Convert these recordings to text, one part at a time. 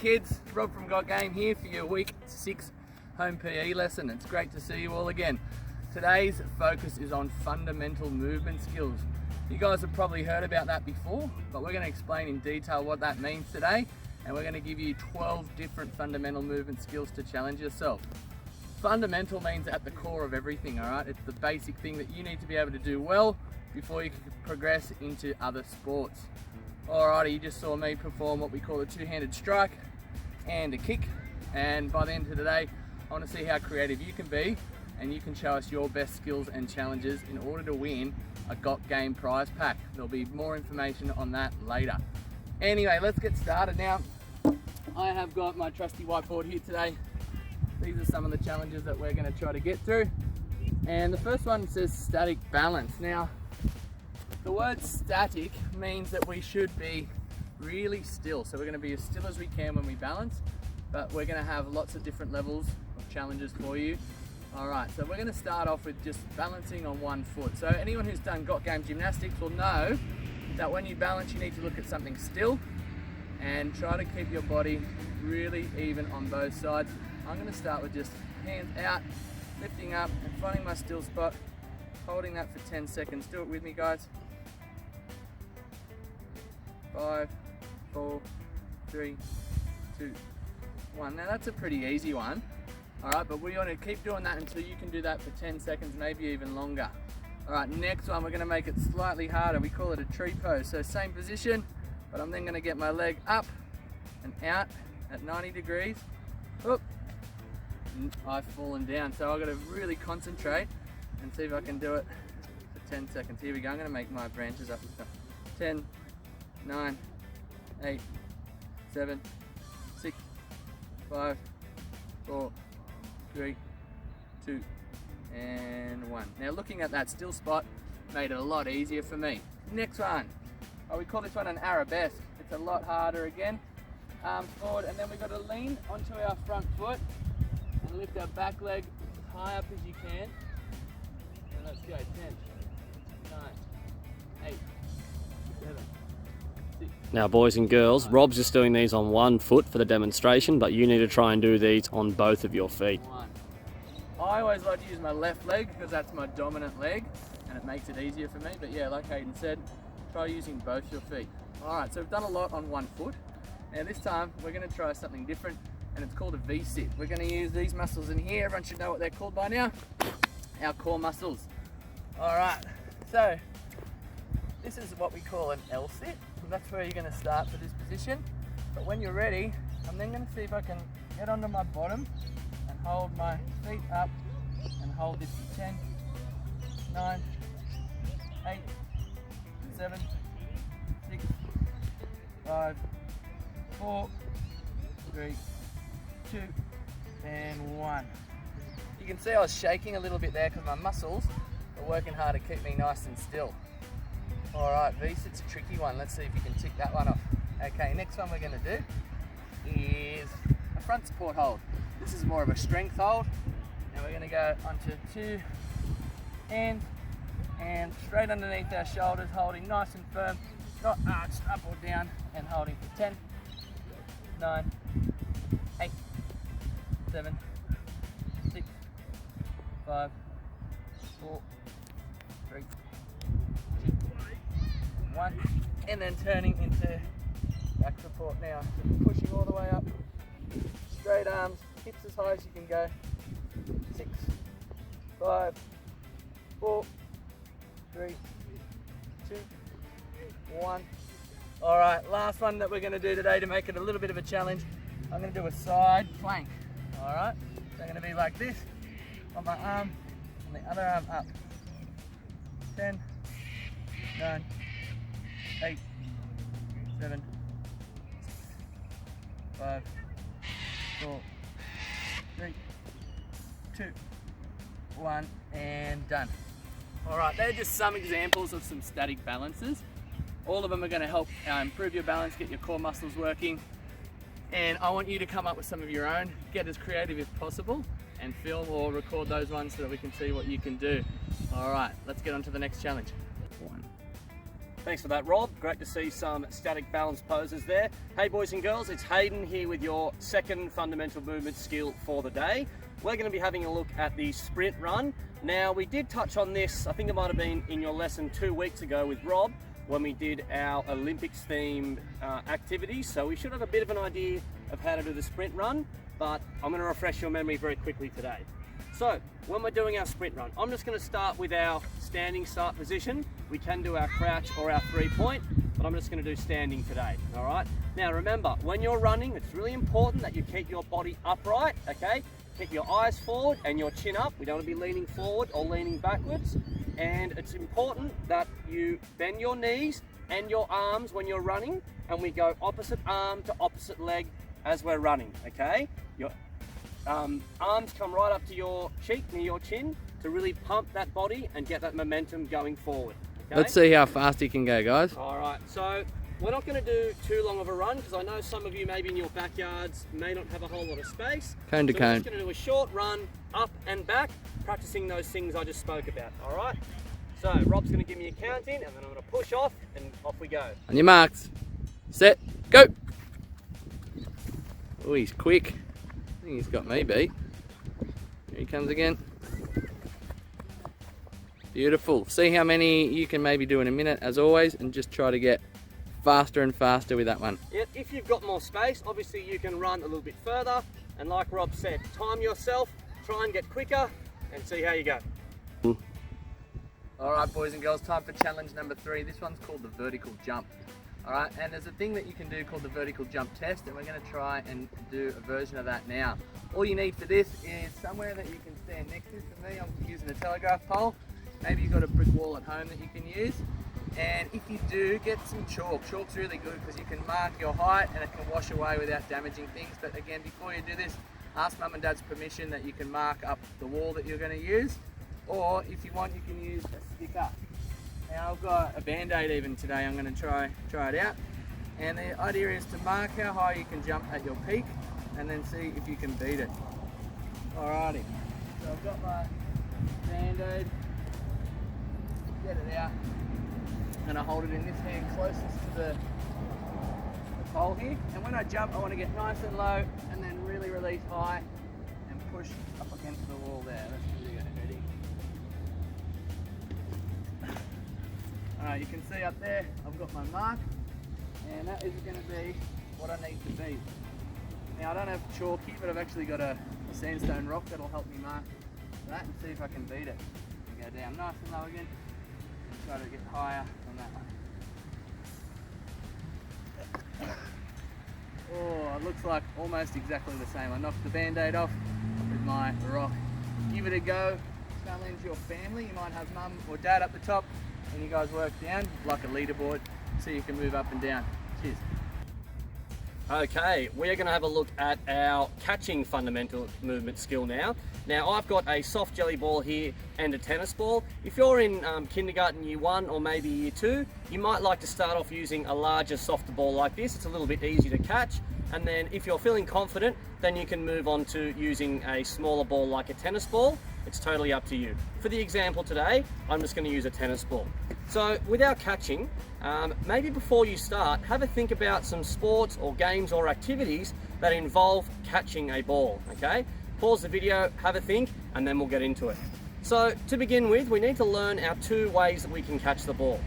kids, Rob from Got Game here for your week 6 home PE lesson. It's great to see you all again. Today's focus is on fundamental movement skills. You guys have probably heard about that before, but we're going to explain in detail what that means today, and we're going to give you 12 different fundamental movement skills to challenge yourself. Fundamental means at the core of everything, all right? It's the basic thing that you need to be able to do well before you can progress into other sports. Alrighty, you just saw me perform what we call a two-handed strike and a kick, and by the end of the day, I want to see how creative you can be, and you can show us your best skills and challenges in order to win a Got Game prize pack. There'll be more information on that later. Anyway, let's get started now. I have got my trusty whiteboard here today. These are some of the challenges that we're going to try to get through. And the first one says static balance. Now, the word static means that we should be really still. So we're going to be as still as we can when we balance, but we're going to have lots of different levels of challenges for you. All right, so we're going to start off with just balancing on one foot. So anyone who's done Got Game gymnastics will know that when you balance, you need to look at something still and try to keep your body really even on both sides. I'm going to start with just hands out, lifting up and finding my still spot, holding that for 10 seconds. Do it with me, guys. 5, 4, 3, 2, 1. Now that's a pretty easy one. All right, but we want to keep doing that until you can do that for 10 seconds, maybe even longer. All right, next one, we're going to make it slightly harder. We call it a tree pose. So same position, but I'm then going to get my leg up and out at 90 degrees. Oop. I've fallen down, so I've got to really concentrate and see if I can do it for 10 seconds. Here we go. I'm going to make my branches up and stuff. 10, 9, 8, 7, 6, 5, 4, 3, 2, and 1. Now looking at that still spot made it a lot easier for me. Next one, we call this one an arabesque. It's a lot harder again. Arms forward, and then we've got to lean onto our front foot and lift our back leg as high up as you can. And let's go. 10, 9, 8, 7, 6. Now boys and girls, Rob's just doing these on one foot for the demonstration, but you need to try and do these on both of your feet. I always like to use my left leg because that's my dominant leg and it makes it easier for me. But yeah, like Hayden said, try using both your feet. Alright, so we've done a lot on one foot. Now this time we're going to try something different, and it's called a V-sit. We're going to use these muscles in here. Everyone should know what they're called by now. Our core muscles. Alright, so this is what we call an L-sit. That's where you're going to start for this position. But when you're ready, I'm then going to see if I can get onto my bottom and hold my feet up and hold this for 10, 9, 8, 7, 6, 5, 4, 3, 2, and 1. You can see I was shaking a little bit there because my muscles are working hard to keep me nice and still. Alright, V-sit's a tricky one. Let's see if you can tick that one off. Okay, next one we're going to do is a front support hold. This is more of a strength hold. Now we're going to go onto 2 hands and straight underneath our shoulders, holding nice and firm, not arched up or down, and holding for 10, 9, 8, 7, 6, 5, 4, 3, 2, 1, and then turning into back support now. So pushing all the way up, straight arms, hips as high as you can go. 6, 5, 4, 3, 2, 1. All right, last one that we're going to do today to make it a little bit of a challenge. I'm going to do a side plank. All right, so I'm going to be like this on my arm and the other arm up. 10, 9, 8, 7, 5, 4, 3, 2, 1, and done. All right, they're just some examples of some static balances. All of them are going to help improve your balance, get your core muscles working, and I want you to come up with some of your own, get as creative as possible, and film or record those ones so that we can see what you can do. All right, let's get on to the next challenge. 1, Thanks for that, Rob. Great to see some static balance poses there. Hey boys and girls, it's Hayden here with your second fundamental movement skill for the day. We're going to be having a look at the sprint run. Now, we did touch on this, I think it might have been in your lesson 2 weeks ago with Rob, when we did our Olympics themed activities. So we should have a bit of an idea of how to do the sprint run, but I'm going to refresh your memory very quickly today. So when we're doing our sprint run, I'm just going to start with our standing start position. We can do our crouch or our 3-point, but I'm just going to do standing today. All right. Now remember, when you're running, it's really important that you keep your body upright. Okay. Keep your eyes forward and your chin up. We don't want to be leaning forward or leaning backwards. And it's important that you bend your knees and your arms when you're running, and we go opposite arm to opposite leg as we're running. Okay. Your arms come right up to your cheek, near your chin, to really pump that body and get that momentum going forward. Okay? Let's see how fast you can go, guys. All right, so we're not going to do too long of a run because I know some of you maybe in your backyards may not have a whole lot of space. Cone to so cone. We're just going to do a short run up and back, practicing those things I just spoke about. All right, so Rob's going to give me a count in, and then I'm going to push off, and off we go. On your marks, set, go. Oh, he's quick. I think he's got me beat. Here he comes again. Beautiful. See how many you can maybe do in a minute, as always, and just try to get faster and faster with that one. Yep, if you've got more space, obviously you can run a little bit further, and like Rob said, time yourself, try and get quicker, and see how you go. All right, boys and girls, time for challenge number 3. This one's called the vertical jump. All right, and there's a thing that you can do called the vertical jump test, and we're going to try and do a version of that now. All you need for this is somewhere that you can stand next to. For me, I'm using a telegraph pole. Maybe you've got a brick wall at home that you can use. And if you do, get some chalk. Chalk's really good because you can mark your height and it can wash away without damaging things. But again, before you do this, ask Mum and Dad's permission that you can mark up the wall that you're going to use. Or if you want, you can use a sticker. Now I've got a band-aid even today. I'm going to try it out. And the idea is to mark how high you can jump at your peak and then see if you can beat it. Alrighty. So I've got my band-aid. Get it out. And I hold it in this hand closest to the pole here. And when I jump, I want to get nice and low and then really release high and push up against the wall there. Let's give it a go. Ready? You can see up there, I've got my mark, and that is going to be what I need to beat. Now I don't have chalk here, but I've actually got a sandstone rock that'll help me mark that and see if I can beat it. Go down nice and low again, and try to get higher on that one. Oh, it looks like almost exactly the same. I knocked the band-aid off with my rock. Give it a go, challenge your family. You might have Mum or Dad up the top, and you guys work down like a leaderboard so you can move up and down. Cheers. Okay, we're going to have a look at our catching fundamental movement skill now. Now I've got a soft jelly ball here and a tennis ball. If you're in kindergarten year 1 or maybe year 2, you might like to start off using a larger, softer ball like this. It's a little bit easier to catch. And then if you're feeling confident, then you can move on to using a smaller ball like a tennis ball. It's totally up to you. For the example today, I'm just going to use a tennis ball. So with our catching, maybe before you start, have a think about some sports or games or activities that involve catching a ball, okay? Pause the video, have a think, and then we'll get into it. So to begin with, we need to learn our 2 ways that we can catch the ball.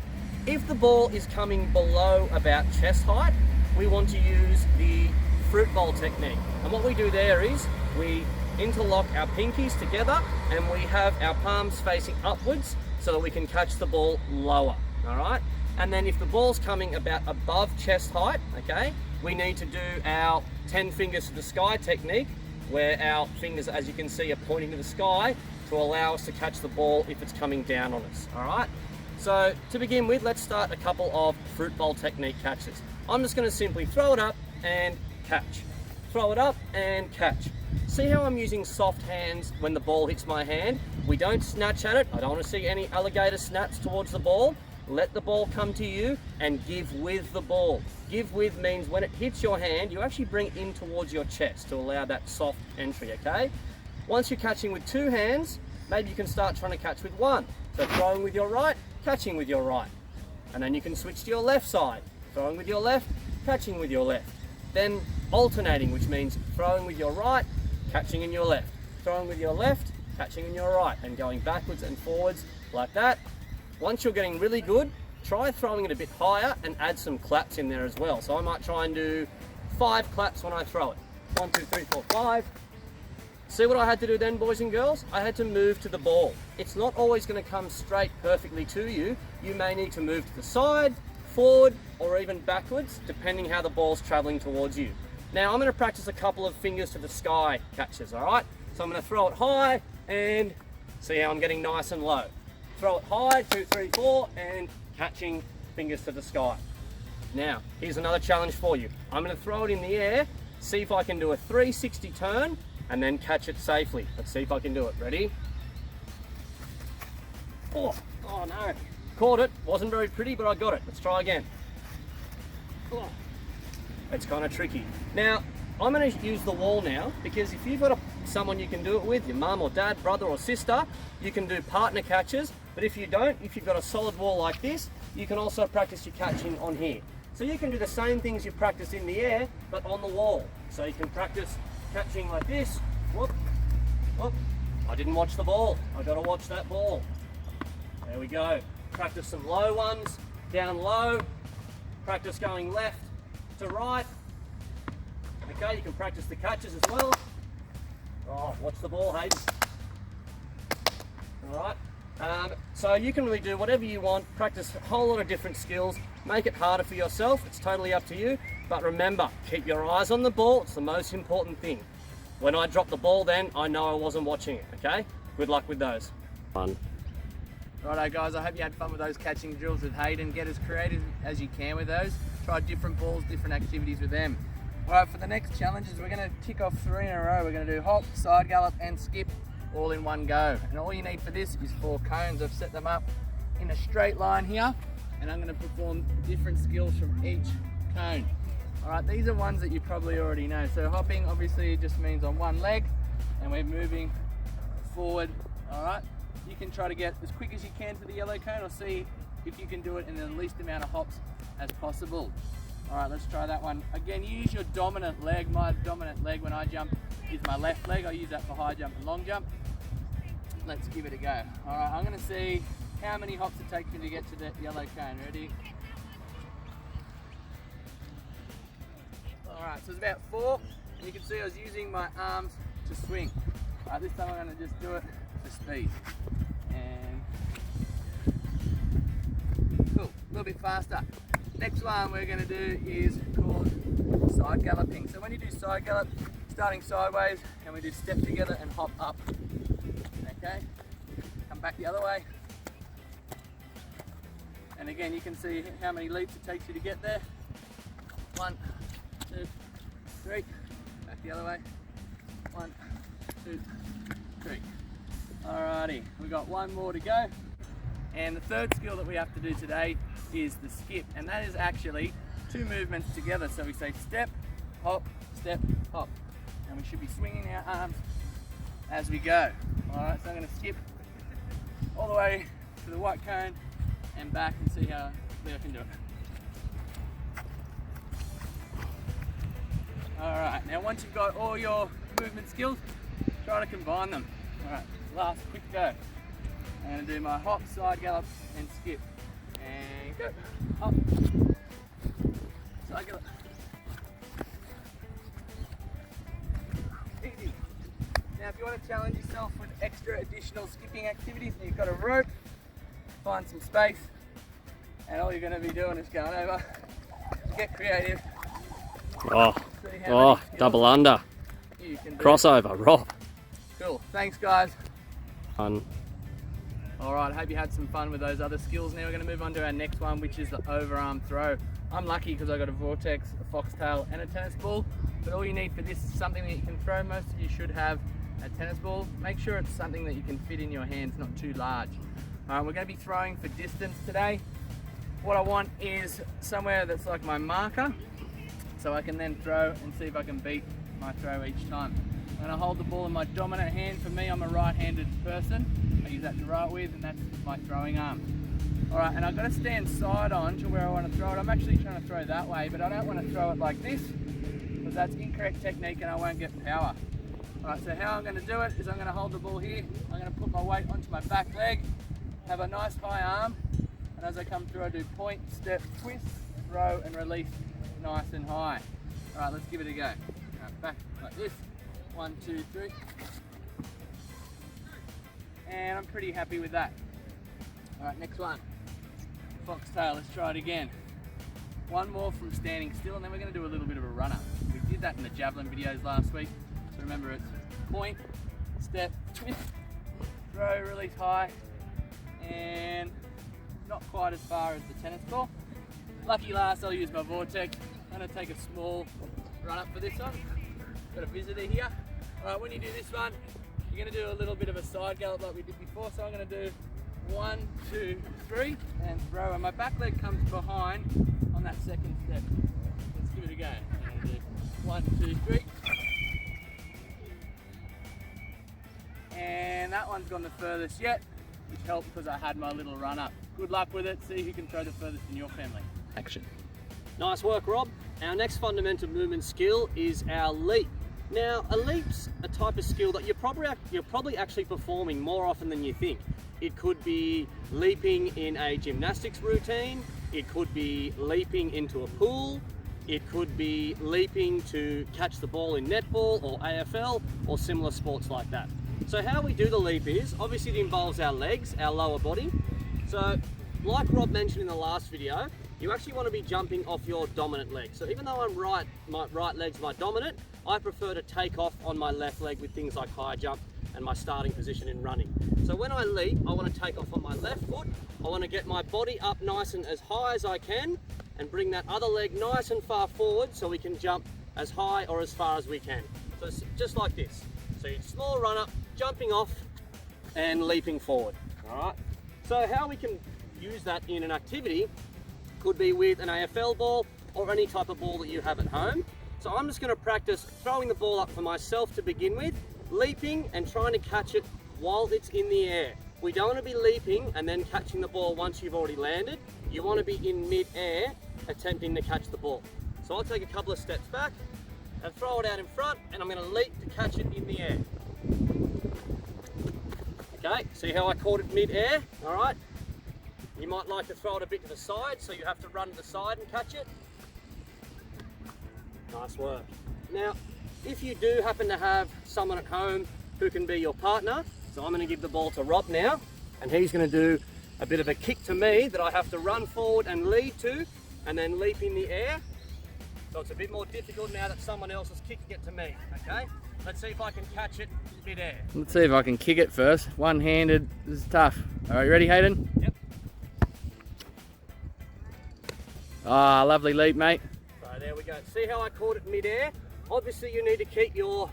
If the ball is coming below about chest height, we want to use the fruit bowl technique. And what we do there is we interlock our pinkies together and we have our palms facing upwards so that we can catch the ball lower, all right? And then if the ball's coming about above chest height, okay, we need to do our 10 fingers to the sky technique, where our fingers, as you can see, are pointing to the sky to allow us to catch the ball if it's coming down on us, all right? So to begin with, let's start a couple of fruit bowl technique catches. I'm just going to simply throw it up and catch. Throw it up and catch. See how I'm using soft hands when the ball hits my hand? We don't snatch at it. I don't want to see any alligator snaps towards the ball. Let the ball come to you and give with the ball. Give with means when it hits your hand, you actually bring it in towards your chest to allow that soft entry, okay? Once you're catching with 2 hands, maybe you can start trying to catch with 1. So throwing with your right, catching with your right. and then you can switch to your left side, throwing with your left, catching with your left. Then alternating, which means throwing with your right, catching in your left, throwing with your left, catching in your right, and going backwards and forwards like that. Once you're getting really good, try throwing it a bit higher and add some claps in there as well. So I might try and do 5 claps when I throw it. 1, 2, 3, 4, 5. See what I had to do then, boys and girls? I had to move to the ball. It's not always going to come straight perfectly to you. You may need to move to the side, forward, or even backwards, depending how the ball's traveling towards you. Now I'm going to practice a couple of fingers to the sky catches, all right? So I'm going to throw it high and see how I'm getting nice and low. Throw it high, 2, 3, 4, and catching fingers to the sky. Now, here's another challenge for you. I'm going to throw it in the air, see if I can do a 360 turn, and then catch it safely. Let's see if I can do it. Ready? Oh no. Caught it. Wasn't very pretty, but I got it. Let's try again. Oh, it's kind of tricky. Now, I'm going to use the wall now, because if you've got someone you can do it with, your mum or dad, brother or sister, you can do partner catches. But if you don't, if you've got a solid wall like this, you can also practice your catching on here. So you can do the same things you practice in the air, but on the wall. So you can practice catching like this. Whoop, whoop. I didn't watch the ball. I got to watch that ball. There we go. Practice some low ones, down low. Practice going left to right. Okay, you can practice the catches as well. Oh, watch the ball, Hayden. All right. So you can really do whatever you want. Practice a whole lot of different skills. Make it harder for yourself. It's totally up to you. But remember, keep your eyes on the ball. It's the most important thing. When I drop the ball then, I know I wasn't watching it, okay? Good luck with those. Fun. Righto guys, I hope you had fun with those catching drills with Hayden. Get as creative as you can with those. Try different balls, different activities with them. Alright, for the next challenges, we're going to tick off 3 in a row. We're going to do hop, side gallop and skip all in one go. And all you need for this is 4 cones. I've set them up in a straight line here, and I'm going to perform different skills from each cone. Alright, these are ones that you probably already know. So hopping obviously just means on one leg, and we're moving forward. Alright, you can try to get as quick as you can to the yellow cone, or see if you can do it in the least amount of hops as possible. Alright, let's try that one. Again, use your dominant leg. My dominant leg when I jump is my left leg. I use that for high jump and long jump. Let's give it a go. Alright, I'm going to see how many hops it takes me to get to the yellow cone. Ready? Alright, so it's about 4. And you can see I was using my arms to swing. Alright, this time I'm going to just do it for speed. And cool, a little bit faster. Next one we're going to do is called side galloping. So when you do side gallop, starting sideways, and we do step together and hop up. Okay, come back the other way. And again, you can see how many leaps it takes you to get there. 1, 2, 3. Back the other way. 1, 2, 3. Alrighty, we've got 1 more to go. And the third skill that we have to do today is the skip, and that is actually 2 movements together. So we say step, hop, and we should be swinging our arms as we go. Alright, so I'm going to skip all the way to the white cone and back and see how I can do it. Alright, now once you've got all your movement skills, try to combine them. Alright, last quick go. I'm going to do my hop, side gallop and skip. And go. Hop. Side gallop. Easy. Now if you want to challenge yourself with extra additional skipping activities, you've got a rope, find some space, and all you're going to be doing is going over. Get creative. Oh, double under. Crossover, Rob. Cool. Thanks guys. Fun. Alright, I hope you had some fun with those other skills. Now we're going to move on to our next one, which is the overarm throw. I'm lucky because I got a vortex, a foxtail and a tennis ball, but all you need for this is something that you can throw. Most of you should have a tennis ball. Make sure it's something that you can fit in your hands, not too large. We're going to be throwing for distance today. What I want is somewhere that's like my marker, so I can then throw and see if I can beat my throw each time. I'm going to hold the ball in my dominant hand. For me, I'm a right-handed person. I use that to write with, and that's my throwing arm. All right, and I've got to stand side on to where I want to throw it. I'm actually trying to throw that way, but I don't want to throw it like this because that's incorrect technique and I won't get power. All right, so how I'm going to do it is I'm going to hold the ball here. I'm going to put my weight onto my back leg, have a nice high arm, and as I come through I do point, step, twist, throw and release nice and high. All right, let's give it a go. All right, back like this. 1, 2, 3. And I'm pretty happy with that. All right, next one. Foxtail, let's try it again. One more from standing still, and then we're going to do a little bit of a runner. We did that in the javelin videos last week. So remember, it's point, step, twist, throw, release high, and not quite as far as the tennis ball. Lucky last, I'll use my vortex. I'm going to take a small run up for this one. Got a visitor here. All right, when you do this one, you're going to do a little bit of a side gallop like we did before. So I'm going to do 1, 2, 3, and throw. And my back leg comes behind on that second step. Let's give it a go. I'm going to do 1, 2, 3. And that one's gone the furthest yet, which helped because I had my little run up. Good luck with it. See who can throw the furthest in your family. Action. Nice work, Rob. Our next fundamental movement skill is our leap. Now, a leap's a type of skill that you're probably actually performing more often than you think. It could be leaping in a gymnastics routine. It could be leaping into a pool. It could be leaping to catch the ball in netball or AFL or similar sports like that. So how we do the leap is, obviously it involves our legs, our lower body. So like Rob mentioned in the last video, you actually want to be jumping off your dominant leg. So even though my right leg's my dominant, I prefer to take off on my left leg with things like high jump and my starting position in running. So when I leap, I want to take off on my left foot. I want to get my body up nice and as high as I can and bring that other leg nice and far forward so we can jump as high or as far as we can. So it's just like this. So it's small run up, jumping off and leaping forward. All right. So how we can use that in an activity could be with an AFL ball or any type of ball that you have at home. So I'm just going to practice throwing the ball up for myself to begin with, leaping and trying to catch it while it's in the air. We don't want to be leaping and then catching the ball once you've already landed. You want to be in mid-air attempting to catch the ball. So I'll take a couple of steps back and throw it out in front, and I'm going to leap to catch it in the air. Okay, see how I caught it mid-air? All right. You might like to throw it a bit to the side, so you have to run to the side and catch it. Nice work. Now, if you do happen to have someone at home who can be your partner, so I'm going to give the ball to Rob now, and he's going to do a bit of a kick to me that I have to run forward and lead to, and then leap in the air. So it's a bit more difficult now that someone else is kicking it to me, okay? Let's see if I can catch it mid-air. Let's see if I can kick it first. One-handed, this is tough. All right, you ready, Hayden? Yep. Ah, lovely leap, mate. So there we go. See how I caught it mid-air? Obviously you need to keep your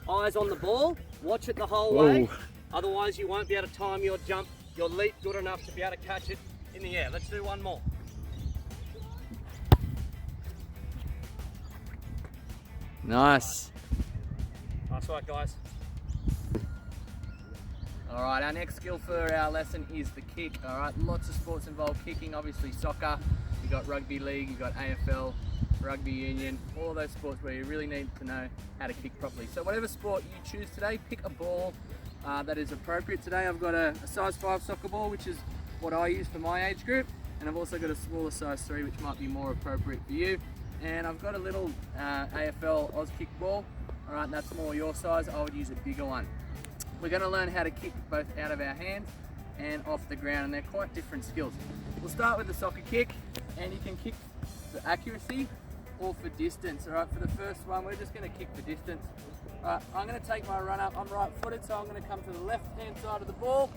eyes on the ball, watch it the whole way. Otherwise you won't be able to time your jump, your leap good enough to be able to catch it in the air. Let's do one more. Nice. Nice work, guys. All right, our next skill for our lesson is the kick. All right, lots of sports involve kicking. Obviously soccer, you've got rugby league, you've got AFL, rugby union, all those sports where you really need to know how to kick properly. So whatever sport you choose today, pick a ball that is appropriate. Today I've got a size 5 soccer ball, which is what I use for my age group. And I've also got a smaller size 3, which might be more appropriate for you. And I've got a little AFL Oz kick ball. All right, that's more your size. I would use a bigger one. We're going to learn how to kick both out of our hands and off the ground, and they're quite different skills. We'll start with the soccer kick, and you can kick for accuracy or for distance. All right, for the first one, we're just going to kick for distance. All right, I'm going to take my run up. I'm right-footed, so I'm going to come to the left-hand side of the ball,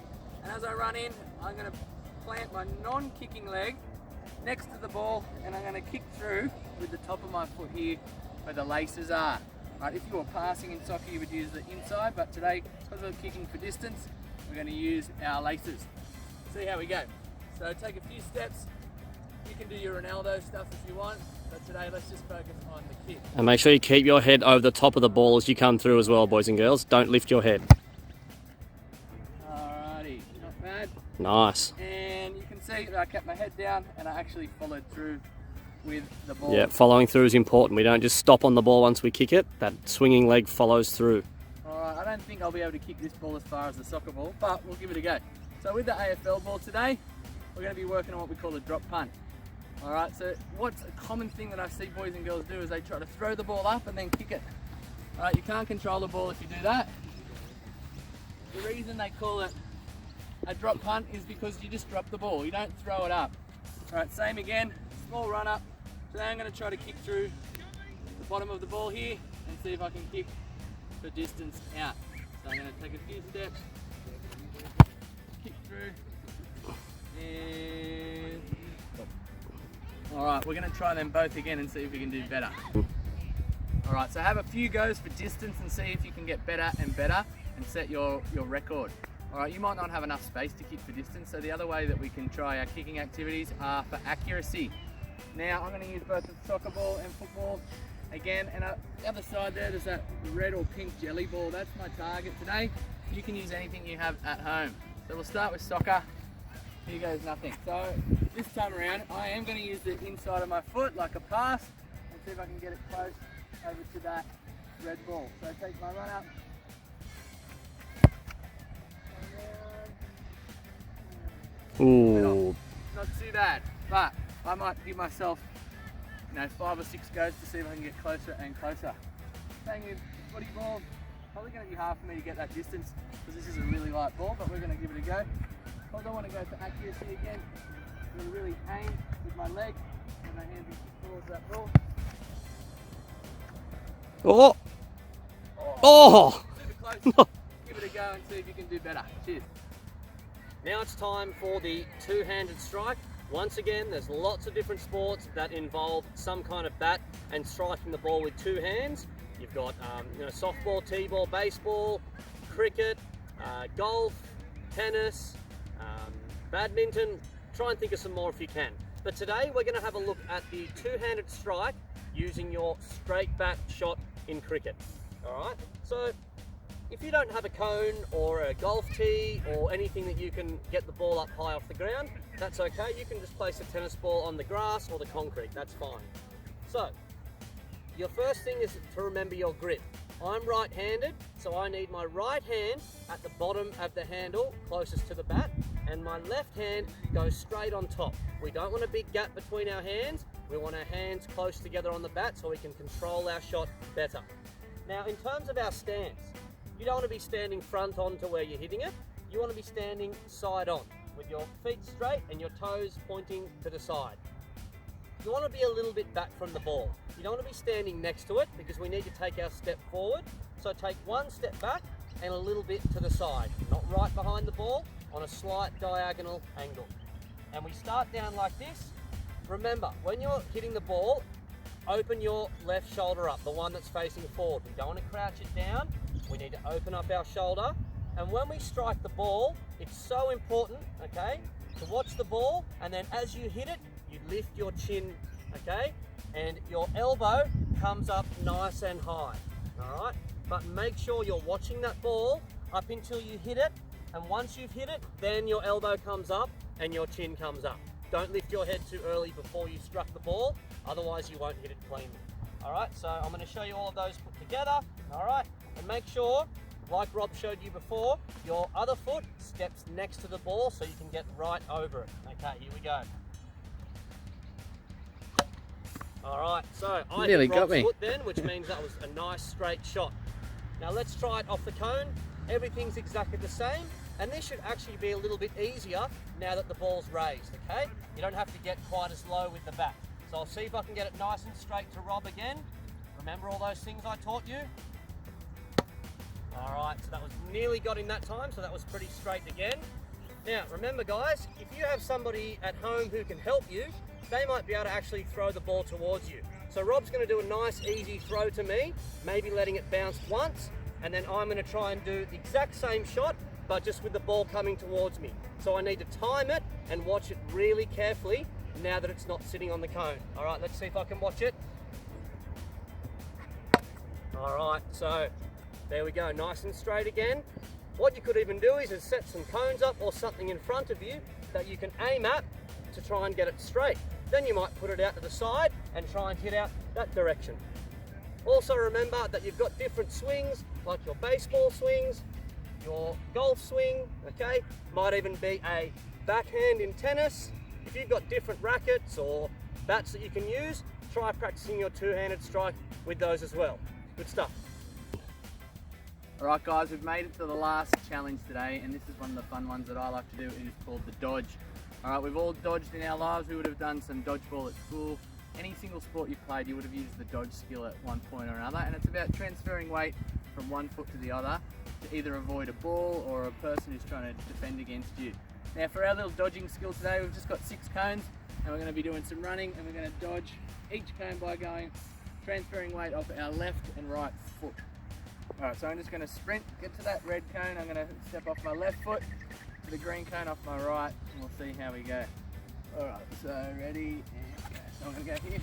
and as I run in, I'm going to plant my non-kicking leg next to the ball, and I'm going to kick through with the top of my foot here where the laces are. Right, if you were passing in soccer, you would use the inside, but today, because we're kicking for distance, we're going to use our laces. See how we go. So take a few steps. You can do your Ronaldo stuff if you want, but today let's just focus on the kick. And make sure you keep your head over the top of the ball as you come through as well, boys and girls. Don't lift your head. Alrighty, not bad. Nice. And you can see that I kept my head down and I actually followed through with the ball. Yeah, following through is important. We don't just stop on the ball once we kick it. That swinging leg follows through. Alright, I don't think I'll be able to kick this ball as far as the soccer ball, but we'll give it a go. So with the AFL ball today, we're going to be working on what we call a drop punt. Alright, so what's a common thing that I see boys and girls do is they try to throw the ball up and then kick it. Alright, you can't control the ball if you do that. The reason they call it a drop punt is because you just drop the ball, you don't throw it up. Alright, same again, small run up. Today I'm going to try to kick through the bottom of the ball here and see if I can kick the distance out. So I'm going to take a few steps, kick through, and alright, we're going to try them both again and see if we can do better. Alright, so have a few goes for distance and see if you can get better and better and set your record. Alright, you might not have enough space to kick for distance, so the other way that we can try our kicking activities are for accuracy. Now I'm going to use both the soccer ball and football again, and the other side there's that red or pink jelly ball. That's my target today. You can use anything you have at home. So we'll start with soccer. Here goes nothing. So this time around I am going to use the inside of my foot like a pass and see if I can get it close over to that red ball. So I take my run up. Ooh. Not too bad, but I might give myself 5 or 6 goes to see if I can get closer and closer. Same with footy ball, probably going to be hard for me to get that distance because this is a really light ball, but we're going to give it a go. Because I want to go for accuracy again, I'm going to really aim with my leg and my hand towards that ball. Oh! Oh! Super close. Give it a go and see if you can do better. Cheers. Now it's time for the two-handed strike. Once again, there's lots of different sports that involve some kind of bat and striking the ball with 2 hands. You've got softball, t-ball, baseball, cricket, golf, tennis, badminton. Try and think of some more if you can. But today we're going to have a look at the two-handed strike using your straight bat shot in cricket. Alright, so if you don't have a cone or a golf tee or anything that you can get the ball up high off the ground, that's okay. You can just place a tennis ball on the grass or the concrete, that's fine. So, your first thing is to remember your grip. I'm right-handed, so I need my right hand at the bottom of the handle closest to the bat, and my left hand goes straight on top. We don't want a big gap between our hands. We want our hands close together on the bat so we can control our shot better. Now, in terms of our stance, you don't want to be standing front on to where you're hitting it. You want to be standing side on with your feet straight and your toes pointing to the side. You want to be a little bit back from the ball. You don't want to be standing next to it because we need to take our step forward. So take 1 step back and a little bit to the side, not right behind the ball, on a slight diagonal angle. And we start down like this. Remember, when you're hitting the ball, open your left shoulder up, the one that's facing forward. We don't want to crouch it down. We need to open up our shoulder. And when we strike the ball, it's so important, okay, to watch the ball, and then as you hit it, you lift your chin, okay, and your elbow comes up nice and high, all right? But make sure you're watching that ball up until you hit it, and once you've hit it, then your elbow comes up and your chin comes up. Don't lift your head too early before you struck the ball, otherwise you won't hit it cleanly. All right, so I'm going to show you all of those put together, all right? And make sure, like Rob showed you before, your other foot steps next to the ball so you can get right over it. Okay, here we go. All right, so I nearly hit got Rob's me. foot then, which means that was a nice straight shot. Now let's try it off the cone. Everything's exactly the same, and this should actually be a little bit easier now that the ball's raised, okay? You don't have to get quite as low with the bat. So I'll see if I can get it nice and straight to Rob again. Remember all those things I taught you? All right, so that was nearly got him that time, so that was pretty straight again. Now, remember guys, if you have somebody at home who can help you, they might be able to actually throw the ball towards you. So Rob's going to do a nice easy throw to me, maybe letting it bounce once, and then I'm going to try and do the exact same shot, but just with the ball coming towards me. So I need to time it and watch it really carefully now that it's not sitting on the cone. All right, let's see if I can watch it. All right, so there we go, nice and straight again. What you could even do is set some cones up or something in front of you that you can aim at to try and get it straight. Then you might put it out to the side and try and hit out that direction. Also remember that you've got different swings, like your baseball swings, your golf swing, okay? Might even be a backhand in tennis. If you've got different rackets or bats that you can use, try practicing your two-handed strike with those as well. Good stuff. Alright guys, we've made it to the last challenge today, and this is one of the fun ones that I like to do. It is called the dodge. Alright, we've all dodged in our lives. We would have done some dodgeball at school. Any single sport you've played, you would have used the dodge skill at one point or another, and it's about transferring weight from one foot to the other to either avoid a ball or a person who's trying to defend against you. Now for our little dodging skill today, we've just got 6 cones, and we're going to be doing some running, and we're going to dodge each cone by transferring weight off our left and right foot. Alright, so I'm just going to sprint, get to that red cone. I'm going to step off my left foot to the green cone off my right, and we'll see how we go. Alright, so ready, and go. So I'm going to go here,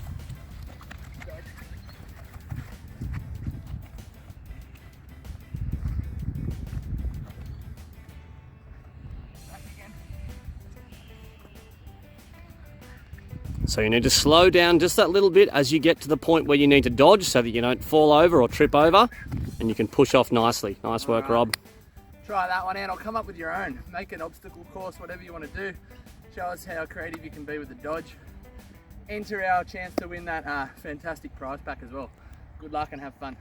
dodge. Back again. So you need to slow down just that little bit as you get to the point where you need to dodge so that you don't fall over or trip over, and you can push off nicely. Nice work, Rob. Try that one out, or come up with your own. Make an obstacle course, whatever you want to do. Show us how creative you can be with the dodge. Enter our chance to win that fantastic prize pack as well. Good luck and have fun.